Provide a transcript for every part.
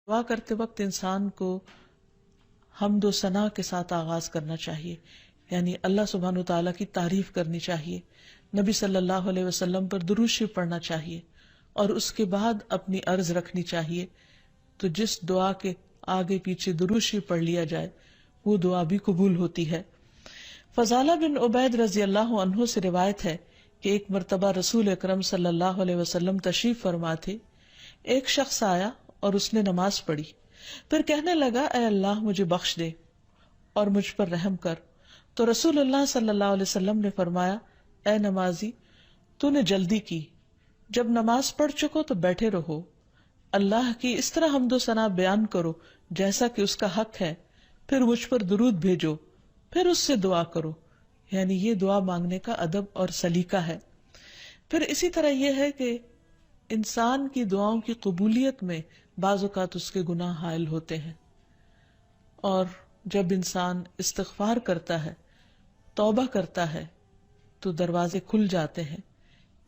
دعا کرتے وقت انسان کو حمد و ثنا کے ساتھ آغاز کرنا چاہیے، یعنی اللہ سبحانہ وتعالیٰ کی تعریف کرنی چاہیے، نبی صلی اللہ علیہ وسلم پر درود شریف پڑھنا چاہیے، اور اس کے بعد اپنی عرض رکھنی چاہیے. تو جس دعا کے آگے پیچھے درود شریف پڑھ لیا جائے وہ دعا بھی قبول ہوتی ہے. فضالہ بن عبید رضی اللہ عنہ سے روایت ہے کہ ایک مرتبہ رسول اکرم صلی اللہ علیہ وسلم تشریف فرما تھے. ایک شخص آیا اور اس نے نماز پڑھی، پھر کہنے لگا اے اللہ مجھے بخش دے اور مجھ پر رحم کر. تو رسول اللہ صلی اللہ علیہ وسلم نے فرمایا اے نمازی تو نے جلدی کی، جب نماز پڑھ چکو تو بیٹھے رہو، اللہ کی اس طرح حمد و ثنا بیان کرو جیسا کہ اس کا حق ہے، پھر مجھ پر درود بھیجو، پھر اس سے دعا کرو. یعنی یہ دعا مانگنے کا ادب اور سلیقہ ہے. پھر اسی طرح یہ ہے کہ انسان کی دعاؤں کی قبولیت میں بعض اوقات اس کے گناہ حائل ہوتے ہیں، اور جب انسان استغفار کرتا ہے، توبہ کرتا ہے تو دروازے کھل جاتے ہیں.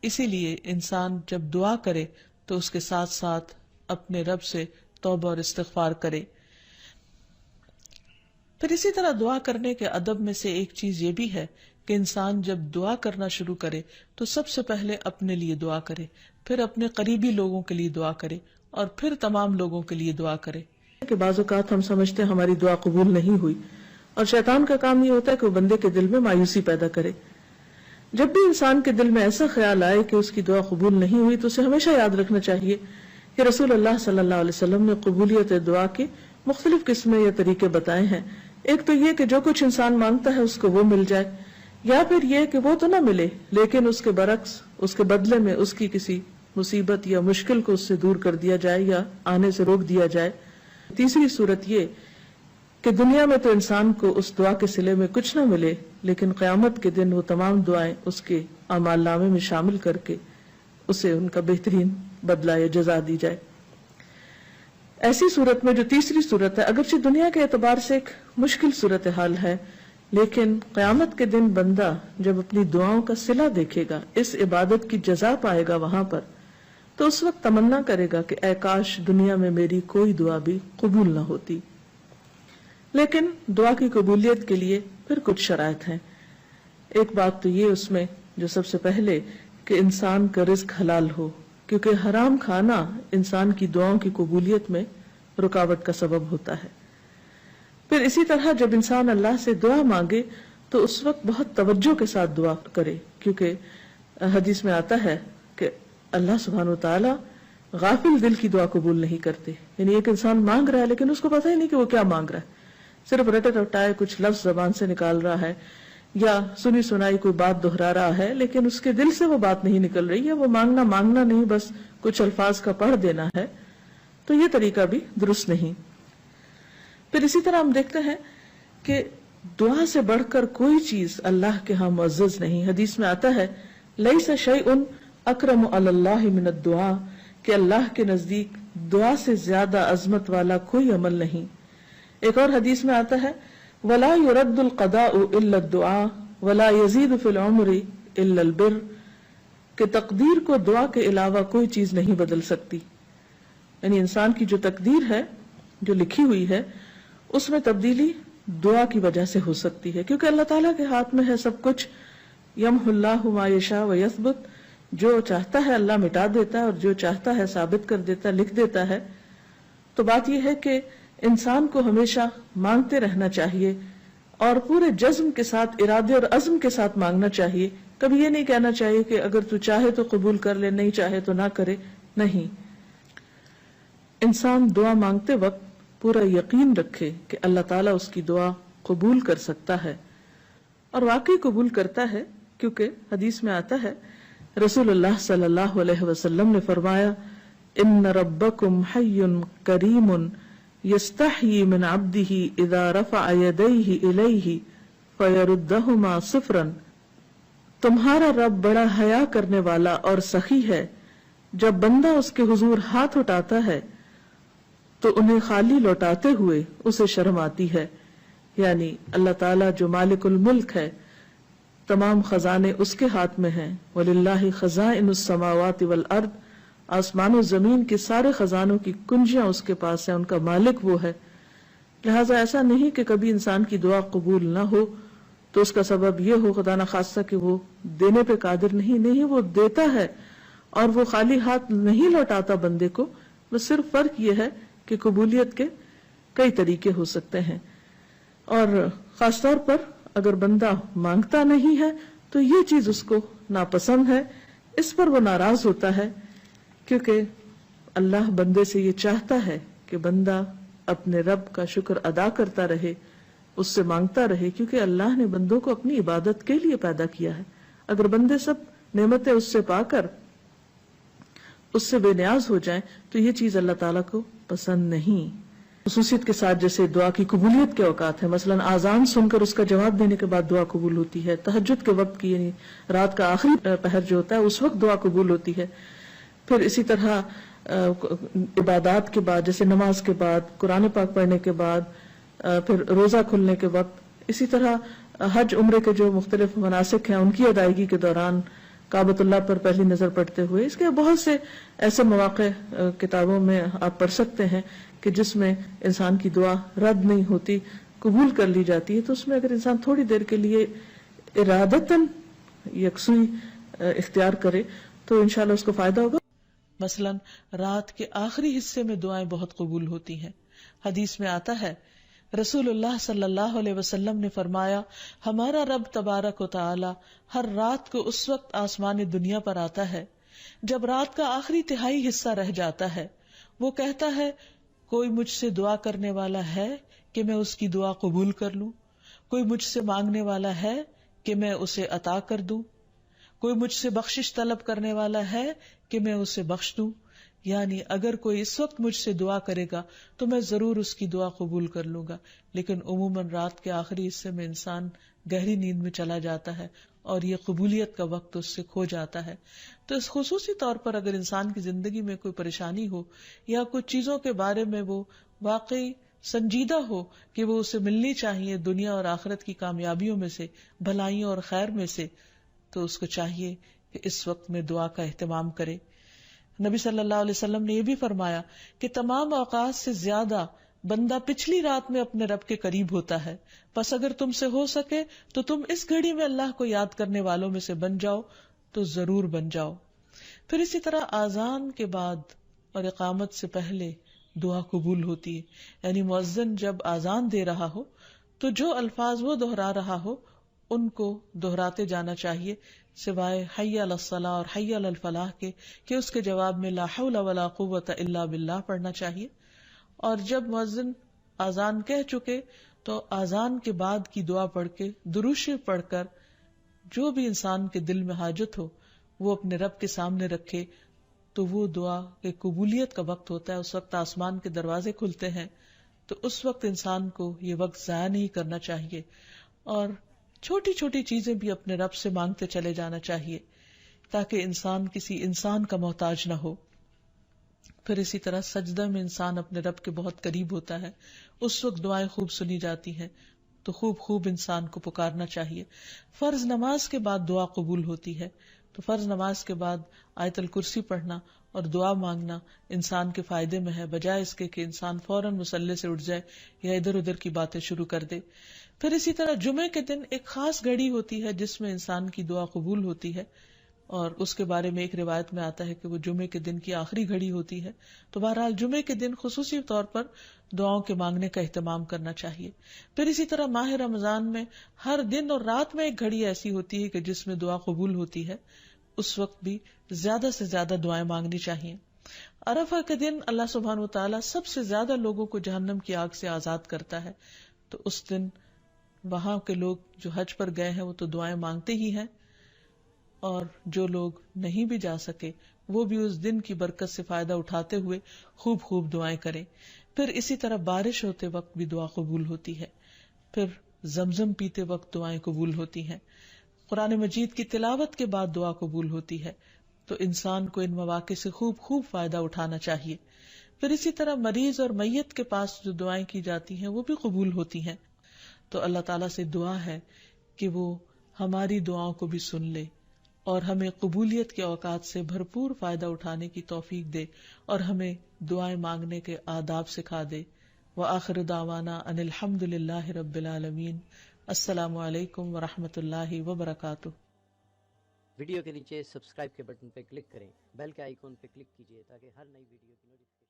اسی لیے انسان جب دعا کرے تو اس کے ساتھ ساتھ اپنے رب سے توبہ اور استغفار کرے. پھر اسی طرح دعا کرنے کے ادب میں سے ایک چیز یہ بھی ہے کہ انسان جب دعا کرنا شروع کرے تو سب سے پہلے اپنے لیے دعا کرے، پھر اپنے قریبی لوگوں کے لیے دعا کرے، اور پھر تمام لوگوں کے لیے دعا کرے. کہ بعض اوقات ہم سمجھتے ہیں ہماری دعا قبول نہیں ہوئی، اور شیطان کا کام یہ ہوتا ہے کہ وہ بندے کے دل میں مایوسی پیدا کرے. جب بھی انسان کے دل میں ایسا خیال آئے کہ اس کی دعا قبول نہیں ہوئی تو اسے ہمیشہ یاد رکھنا چاہیے کہ رسول اللہ صلی اللہ علیہ وسلم نے قبولیت دعا کے مختلف قسمیں یا طریقے بتائے ہیں. ایک تو یہ کہ جو کچھ انسان مانگتا ہے اس کو وہ مل جائے، یا پھر یہ کہ وہ تو نہ ملے لیکن اس کے برعکس اس کے بدلے میں اس کی کسی مصیبت یا مشکل کو اس سے دور کر دیا جائے یا آنے سے روک دیا جائے. تیسری صورت یہ کہ دنیا میں تو انسان کو اس دعا کے صلے میں کچھ نہ ملے، لیکن قیامت کے دن وہ تمام دعائیں اس کے اعمال نامے میں شامل کر کے اسے ان کا بہترین بدلہ یا جزا دی جائے. ایسی صورت میں جو تیسری صورت ہے، اگرچہ دنیا کے اعتبار سے ایک مشکل صورتحال ہے، لیکن قیامت کے دن بندہ جب اپنی دعاؤں کا صلہ دیکھے گا، اس عبادت کی جزا پائے گا وہاں پر، تو اس وقت تمنا کرے گا کہ اے کاش دنیا میں میری کوئی دعا بھی قبول نہ ہوتی. لیکن دعا کی قبولیت کے لیے پھر کچھ شرائط ہیں. ایک بات تو یہ اس میں جو سب سے پہلے کہ انسان کا رزق حلال ہو، کیونکہ حرام کھانا انسان کی دعاؤں کی قبولیت میں رکاوٹ کا سبب ہوتا ہے. پھر اسی طرح جب انسان اللہ سے دعا مانگے تو اس وقت بہت توجہ کے ساتھ دعا کرے، کیونکہ حدیث میں آتا ہے کہ اللہ سبحانہ وتعالی غافل دل کی دعا قبول نہیں کرتے. یعنی ایک انسان مانگ رہا ہے لیکن اس کو پتہ ہی نہیں کہ وہ کیا مانگ رہا ہے، صرف رٹے رٹائے کچھ لفظ زبان سے نکال رہا ہے یا سنی سنائی کوئی بات دہرا رہا ہے، لیکن اس کے دل سے وہ بات نہیں نکل رہی ہے. وہ مانگنا نہیں، بس کچھ الفاظ کا پڑھ دینا ہے. تو یہ طریقہ بھی درست نہیں. پھر اسی طرح ہم دیکھتے ہیں کہ دعا سے بڑھ کر کوئی چیز اللہ کے ہاں معزز نہیں. حدیث میں آتا ہے لیس شیء اکرم علی اللہ من الدعاء، کہ اللہ کے نزدیک دعا سے زیادہ عظمت والا کوئی عمل نہیں. ایک اور حدیث میں آتا ہے ولا يرد القضاء الا الدعاء ولا يزيد في العمر الا البر، کہ تقدیر کو دعا کے علاوہ کوئی چیز نہیں بدل سکتی. یعنی انسان کی جو تقدیر ہے، جو لکھی ہوئی ہے، اس میں تبدیلی دعا کی وجہ سے ہو سکتی ہے، کیونکہ اللہ تعالیٰ کے ہاتھ میں ہے سب کچھ. یمحو اللہ ما یشاء ویثبت، جو چاہتا ہے اللہ مٹا دیتا ہے اور جو چاہتا ہے ثابت کر دیتا ہے، لکھ دیتا ہے. تو بات یہ ہے کہ انسان کو ہمیشہ مانگتے رہنا چاہیے اور پورے جزم کے ساتھ، ارادے اور عزم کے ساتھ مانگنا چاہیے. کبھی یہ نہیں کہنا چاہیے کہ اگر تو چاہے تو قبول کر لے، نہیں چاہے تو نہ کرے. نہیں، انسان دعا مانگتے وقت پورا یقین رکھے کہ اللہ تعالیٰ اس کی دعا قبول کر سکتا ہے، اور واقعی قبول کرتا ہے. کیونکہ حدیث میں آتا ہے رسول اللہ صلی اللہ علیہ وسلم نے فرمایا ان ربکم حی کریم یستحیی من عبدہ اذا رفع یدیہ الیہ فیردہما صفرا، تمہارا رب بڑا حیا کرنے والا اور سخی ہے، جب بندہ اس کے حضور ہاتھ اٹھاتا ہے تو انہیں خالی لوٹاتے ہوئے اسے شرم آتی ہے. یعنی اللہ تعالیٰ جو مالک الملک ہے، تمام خزانے اس کے ہاتھ میں ہیں. وَلِلَّهِ خَزَائِنُ السَّمَاوَاتِ وَالْأَرْضِ، آسمان و زمین کے سارے خزانوں کی کنجیاں اس کے پاس ہیں، ان کا مالک وہ ہے. لہٰذا ایسا نہیں کہ کبھی انسان کی دعا قبول نہ ہو تو اس کا سبب یہ ہو خدا نخواستہ کہ وہ دینے پہ قادر نہیں، وہ دیتا ہے اور وہ خالی ہاتھ نہیں لوٹاتا بندے کو. بس صرف فرق یہ ہے کہ قبولیت کے کئی طریقے ہو سکتے ہیں، اور خاص طور پر اگر بندہ مانگتا نہیں ہے تو یہ چیز اس کو ناپسند ہے، اس پر وہ ناراض ہوتا ہے، کیونکہ اللہ بندے سے یہ چاہتا ہے کہ بندہ اپنے رب کا شکر ادا کرتا رہے، اس سے مانگتا رہے، کیونکہ اللہ نے بندوں کو اپنی عبادت کے لیے پیدا کیا ہے. اگر بندے سب نعمتیں اس سے پا کر اس سے بے نیاز ہو جائیں تو یہ چیز اللہ تعالیٰ کو پسند نہیں. خصوصیت کے ساتھ جیسے دعا کی قبولیت کے اوقات ہیں، مثلا آذان سن کر اس کا جواب دینے کے بعد دعا قبول ہوتی ہے، تہجد کے وقت کی یعنی رات کا آخری پہر جو ہوتا ہے اس وقت دعا قبول ہوتی ہے. پھر اسی طرح عبادات کے بعد جیسے نماز کے بعد، قرآن پاک پڑھنے کے بعد، پھر روزہ کھلنے کے وقت، اسی طرح حج عمرے کے جو مختلف مناسک ہیں ان کی ادائیگی کے دوران، کعبۃ اللہ پر پہلی نظر پڑتے ہوئے. اس کے بہت سے ایسے مواقع کتابوں میں آپ پڑھ سکتے ہیں کہ جس میں انسان کی دعا رد نہیں ہوتی، قبول کر لی جاتی ہے. تو اس میں اگر انسان تھوڑی دیر کے لیے ارادتاً یکسوئی اختیار کرے تو انشاءاللہ اس کو فائدہ ہوگا. مثلا رات کے آخری حصے میں دعائیں بہت قبول ہوتی ہیں. حدیث میں آتا ہے رسول اللہ صلی اللہ علیہ وسلم نے فرمایا، ہمارا رب تبارک و تعالی ہر رات کو اس وقت آسمان دنیا پر آتا ہے جب رات کا آخری تہائی حصہ رہ جاتا ہے. وہ کہتا ہے کوئی مجھ سے دعا کرنے والا ہے کہ میں اس کی دعا قبول کر لوں؟ کوئی مجھ سے مانگنے والا ہے کہ میں اسے عطا کر دوں؟ کوئی مجھ سے بخشش طلب کرنے والا ہے کہ میں اسے بخش دوں؟ یعنی اگر کوئی اس وقت مجھ سے دعا کرے گا تو میں ضرور اس کی دعا قبول کر لوں گا. لیکن عموماً رات کے آخری حصے میں انسان گہری نیند میں چلا جاتا ہے اور یہ قبولیت کا وقت اس سے کھو جاتا ہے. تو اس خصوصی طور پر اگر انسان کی زندگی میں کوئی پریشانی ہو یا کچھ چیزوں کے بارے میں وہ واقعی سنجیدہ ہو کہ وہ اسے ملنی چاہیے دنیا اور آخرت کی کامیابیوں میں سے، بھلائیوں اور خیر میں سے، تو اس کو چاہیے کہ اس وقت میں دعا کا اہتمام کرے. نبی صلی اللہ علیہ وسلم نے یہ بھی فرمایا کہ تمام اوقات سے زیادہ بندہ پچھلی رات میں اپنے رب کے قریب ہوتا ہے، پس اگر تم سے ہو سکے تو تم اس گھڑی میں اللہ کو یاد کرنے والوں میں سے بن جاؤ تو ضرور بن جاؤ. پھر اسی طرح آذان کے بعد اور اقامت سے پہلے دعا قبول ہوتی ہے. یعنی مؤذن جب آذان دے رہا ہو تو جو الفاظ وہ دہرا رہا ہو ان کو دہراتے جانا چاہیے، سوائے حی علی الصلاح اور حی علی الفلاح کے کہ اس کے جواب میں لا حول ولا قوت الا باللہ پڑھنا چاہیے. اور جب مؤذن آذان کہہ چکے تو آذان کے بعد کی دعا پڑھ کے درود شریف پڑھ کر جو بھی انسان کے دل میں حاجت ہو وہ اپنے رب کے سامنے رکھے تو وہ دعا کے قبولیت کا وقت ہوتا ہے. اس وقت آسمان کے دروازے کھلتے ہیں، تو اس وقت انسان کو یہ وقت ضائع نہیں کرنا چاہیے اور چھوٹی چھوٹی چیزیں بھی اپنے رب سے مانگتے چلے جانا چاہیے تاکہ انسان کسی انسان کا محتاج نہ ہو. پھر اسی طرح سجدہ میں انسان اپنے رب کے بہت قریب ہوتا ہے، اس وقت دعائیں خوب سنی جاتی ہیں تو خوب انسان کو پکارنا چاہیے. فرض نماز کے بعد دعا قبول ہوتی ہے، تو فرض نماز کے بعد آیت الکرسی پڑھنا اور دعا مانگنا انسان کے فائدے میں ہے، بجائے اس کے کہ انسان فوراً مصلی سے اٹھ جائے یا ادھر ادھر کی باتیں شروع کر دے. پھر اسی طرح جمعے کے دن ایک خاص گھڑی ہوتی ہے جس میں انسان کی دعا قبول ہوتی ہے، اور اس کے بارے میں ایک روایت میں آتا ہے کہ وہ جمعے کے دن کی آخری گھڑی ہوتی ہے. تو بہرحال جمعے کے دن خصوصی طور پر دعاؤں کے مانگنے کا اہتمام کرنا چاہیے. پھر اسی طرح ماہ رمضان میں ہر دن اور رات میں ایک گھڑی ایسی ہوتی ہے کہ جس میں دعا قبول ہوتی ہے، اس وقت بھی زیادہ سے زیادہ دعائیں مانگنی چاہیے. عرفہ کے دن اللہ سبحانہ وتعالی سب سے زیادہ لوگوں کو جہنم کی آگ سے آزاد کرتا ہے، تو اس دن وہاں کے لوگ جو حج پر گئے ہیں وہ تو دعائیں مانگتے ہی ہیں، اور جو لوگ نہیں بھی جا سکے وہ بھی اس دن کی برکت سے فائدہ اٹھاتے ہوئے خوب دعائیں کریں. پھر اسی طرح بارش ہوتے وقت بھی دعا قبول ہوتی ہے. پھر زمزم پیتے وقت دعائیں قبول ہوتی ہیں. قرآن مجید کی تلاوت کے بعد دعا قبول ہوتی ہے. تو انسان کو ان مواقع سے خوب فائدہ اٹھانا چاہیے. پھر اسی طرح مریض اور میت کے پاس جو دعائیں کی جاتی ہیں وہ بھی قبول ہوتی ہیں. تو اللہ تعالیٰ سے دعا ہے کہ وہ ہماری دعاؤں کو بھی سن لے اور ہمیں قبولیت کے اوقات سے بھرپور فائدہ اٹھانے کی توفیق دے اور ہمیں دعائیں مانگنے کے آداب سکھا دے. وآخر دعوانا ان الحمد للہ رب العالمین. السلام علیکم ورحمۃ اللہ وبرکاتہ. ویڈیو کے نیچے سبسکرائب کے بٹن پہ کلک کریں، بیل کے آئیکن پہ کلک کیجیے تاکہ ہر نئی ویڈیو کی نوٹیفکیشن